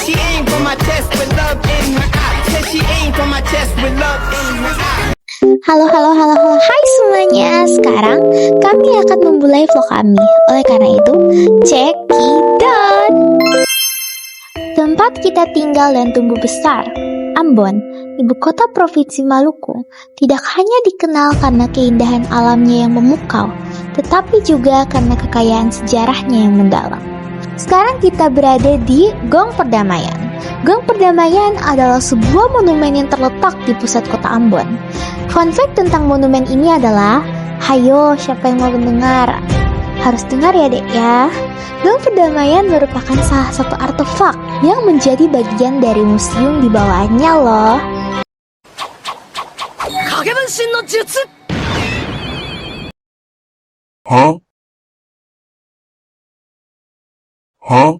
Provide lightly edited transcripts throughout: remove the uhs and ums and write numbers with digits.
she aim for my chest with love in her eye. Said she aim for my chest with love in her eye. Halo, hai semuanya. Sekarang kami akan memulai vlog kami. Oleh karena itu, check it out. Tempat kita tinggal dan tumbuh besar, Ambon, ibu kota provinsi Maluku, tidak hanya dikenal karena keindahan alamnya yang memukau, tetapi juga karena kekayaan sejarahnya yang mendalam. Sekarang kita berada di Gong Perdamaian. Gong Perdamaian adalah sebuah monumen yang terletak di pusat kota Ambon. Fun fact tentang monumen ini adalah, hayo siapa yang mau mendengar? Harus dengar ya dek ya. Gong Perdamaian merupakan salah satu artefak yang menjadi bagian dari museum di bawahnya loh. Kagebenshin no jutsu. Huh? Huh?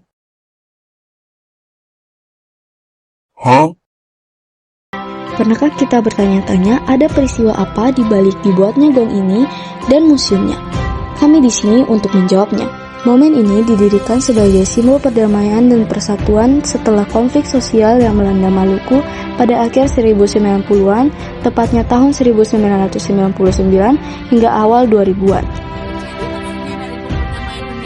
Huh? Pernahkah kita bertanya-tanya ada peristiwa apa di balik dibuatnya gong ini dan museumnya? Kami di sini untuk menjawabnya. Momen ini didirikan sebagai simbol perdamaian dan persatuan setelah konflik sosial yang melanda Maluku pada akhir 1990-an, tepatnya tahun 1999 hingga awal 2000-an.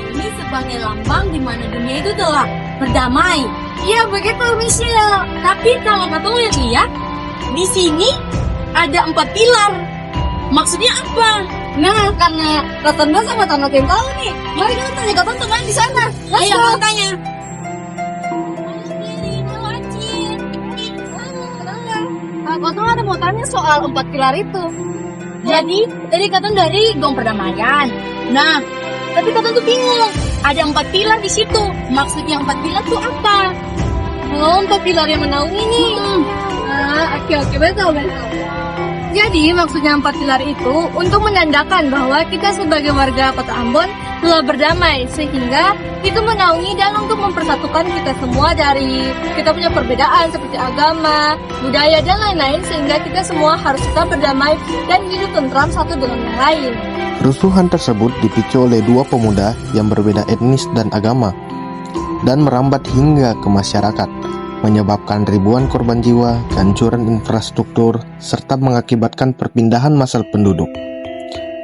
Ini sebagai lambang di mana dunia itu telah berdamai. Iya begitu Michelle. Tapi kalau kamu lihat, di sini ada 4 pilar. Maksudnya apa? Nah, karena Katanda sama Tanda yang tahu nih. Mari kita tanya ke teman di sana. Ayo kita tanya. Katanda ada mau tanya soal 4 pilar itu. Jadi, tadi Katanda dari Gong Perdamaian. Nah, tapi Katanda tuh bingung. Ada 4 pilar di situ. Maksudnya 4 pilar tuh apa? Oh, 4 pilar yang menaungi nih. Nah, oke, betul. Jadi maksudnya 4 pilar itu untuk menandakan bahwa kita sebagai warga kota Ambon telah berdamai, sehingga itu menaungi dan untuk mempersatukan kita semua dari kita punya perbedaan seperti agama, budaya dan lain-lain, sehingga kita semua harus tetap berdamai dan hidup tentram satu dengan yang lain. Kerusuhan tersebut dipicu oleh dua pemuda yang berbeda etnis dan agama dan merambat hingga ke masyarakat, menyebabkan ribuan korban jiwa, kehancuran infrastruktur, serta mengakibatkan perpindahan massal penduduk.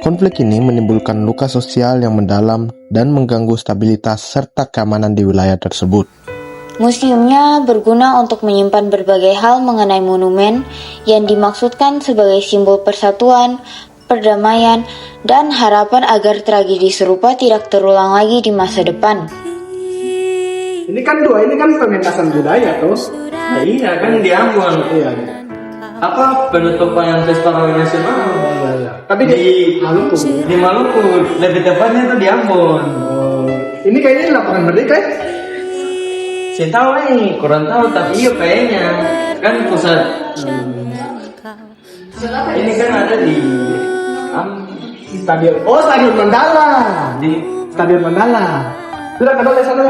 Konflik ini menimbulkan luka sosial yang mendalam dan mengganggu stabilitas serta keamanan di wilayah tersebut. Museumnya berguna untuk menyimpan berbagai hal mengenai monumen yang dimaksudkan sebagai simbol persatuan, perdamaian, dan harapan agar tragedi serupa tidak terulang lagi di masa depan. Ini kan pementasan budaya terus. Nah, iya kan di Ambon. Iya. Apa penutupan yang festival nasional? Iya. Tapi di Maluku. Di Maluku, lebih tepatnya itu di Ambon. Oh, ini kayaknya lapangan merdeka ya? Saya tahu nih, kurang tahu tapi iya kayaknya kan pusat. Ini kan ada di Stadion. Oh, Stadion Mandala. di Stadion Mandala. Sudah kedua ke sana.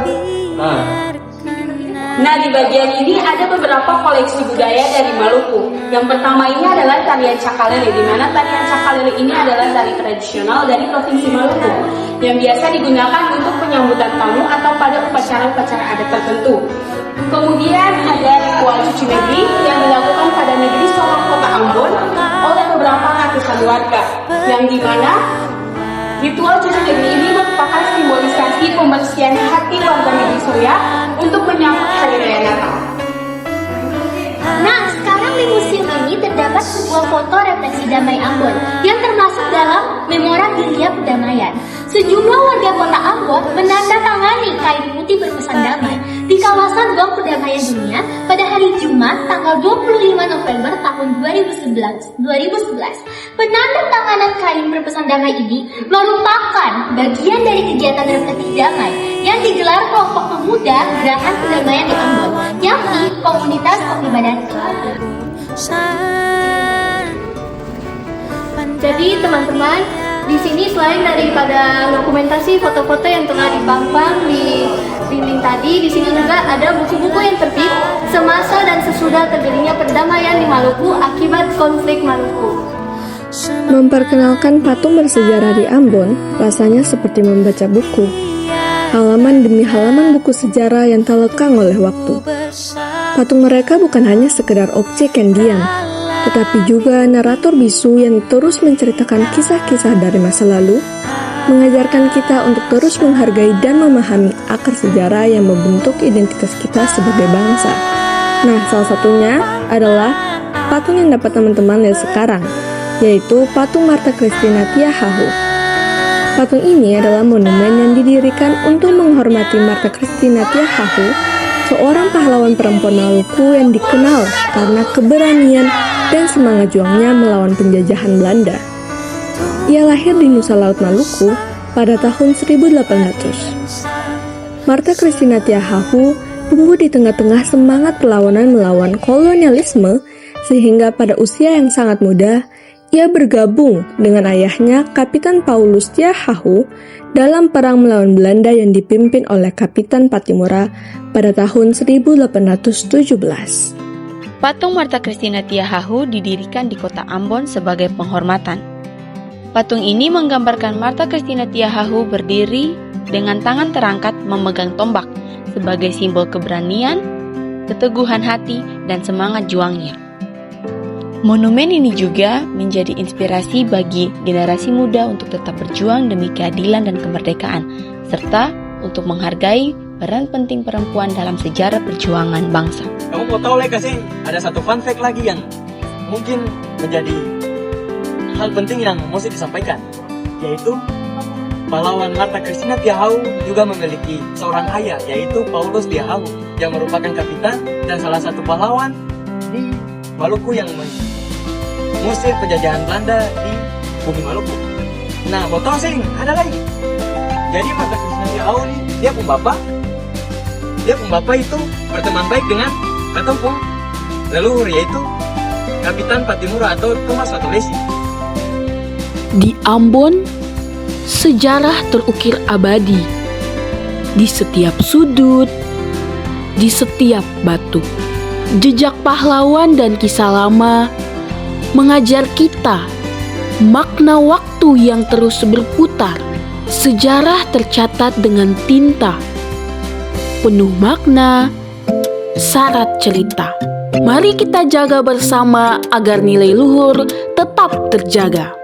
Nah, di bagian ini ada beberapa koleksi budaya dari Maluku. Yang pertama ini adalah tarian Cakalele, di mana tarian Cakalele ini adalah tari tradisional dari Provinsi Maluku yang biasa digunakan untuk penyambutan tamu atau pada upacara-upacara adat tertentu. Kemudian ada ritual cuci negeri yang dilakukan pada negeri Sorong Kota Ambon oleh beberapa ratusan warga, yang dimana ritual cuci negeri ini merupakan simbolisasi pembersihan hati warga negeri Surya untuk menyambut Hari Raya Natal. Nah, sekarang di museum ini terdapat sebuah foto refleksi damai Ambon yang termasuk dalam Memorabilia Perdamaian. Sejumlah warga kota Ambon menandatangani kain putih berpesan damai di kawasan Gong Perdamaian Dunia pada hari Jumat tanggal 25 November tahun 2011. Penandatanganan kain berpesan damai ini merupakan bagian dari kegiatan refleksi damai yang digelar kelompok pemuda Gerakan Perdamaian di Ambon, yakni komunitas Kopi Badan. Jadi teman-teman, di sini selain daripada dokumentasi foto-foto yang tengah dipampang di dinding tadi, di sini juga ada buku-buku yang terbit semasa dan sesudah terjadinya perdamaian di Maluku akibat konflik Maluku. Memperkenalkan patung bersejarah di Ambon rasanya seperti membaca buku. halaman demi halaman buku sejarah yang tak lekang oleh waktu. Patung mereka bukan hanya sekedar objek yang diam, tetapi juga narator bisu yang terus menceritakan kisah-kisah dari masa lalu, mengajarkan kita untuk terus menghargai dan memahami akar sejarah yang membentuk identitas kita sebagai bangsa. Nah, salah satunya adalah patung yang dapat teman-teman lihat sekarang, yaitu patung Martha Christina Tiahahu. Patung ini adalah monumen yang didirikan untuk menghormati Martha Christina Tiahahu, seorang pahlawan perempuan Maluku yang dikenal karena keberanian dan semangat juangnya melawan penjajahan Belanda. Ia lahir di Nusa Laut Maluku pada tahun 1800. Martha Christina Tiahahu tumbuh di tengah-tengah semangat perlawanan melawan kolonialisme, sehingga pada usia yang sangat muda, ia bergabung dengan ayahnya Kapitan Paulus Tiahahu dalam perang melawan Belanda yang dipimpin oleh Kapitan Patimura pada tahun 1817. Patung Martha Christina Tiahahu didirikan di kota Ambon sebagai penghormatan. Patung ini menggambarkan Martha Christina Tiahahu berdiri dengan tangan terangkat memegang tombak sebagai simbol keberanian, keteguhan hati, dan semangat juangnya. Monumen ini juga menjadi inspirasi bagi generasi muda untuk tetap berjuang demi keadilan dan kemerdekaan, serta untuk menghargai peran penting perempuan dalam sejarah perjuangan bangsa. Kamu mau tahu kasih ada satu fun fact lagi yang mungkin menjadi hal penting yang mesti disampaikan, yaitu pahlawan Martha Christina Tiahahu juga memiliki seorang ayah, yaitu Paulus Tiahahu, yang merupakan kapitan dan salah satu pahlawan di Maluku yang mengusir penjajahan Belanda di bumi Maluku. Nah, mau tahu sih, ada lagi. Jadi Martha Christina Tiahahu nih, dia pun bapak itu berteman baik dengan ketempung leluhur, yaitu Kapitan Patimura atau Thomas Fatulesi. Di Ambon, sejarah terukir abadi. Di setiap sudut, di setiap batu. Jejak pahlawan dan kisah lama mengajar kita makna waktu yang terus berputar. Sejarah tercatat dengan tinta, penuh makna, syarat cerita. Mari kita jaga bersama agar nilai luhur tetap terjaga.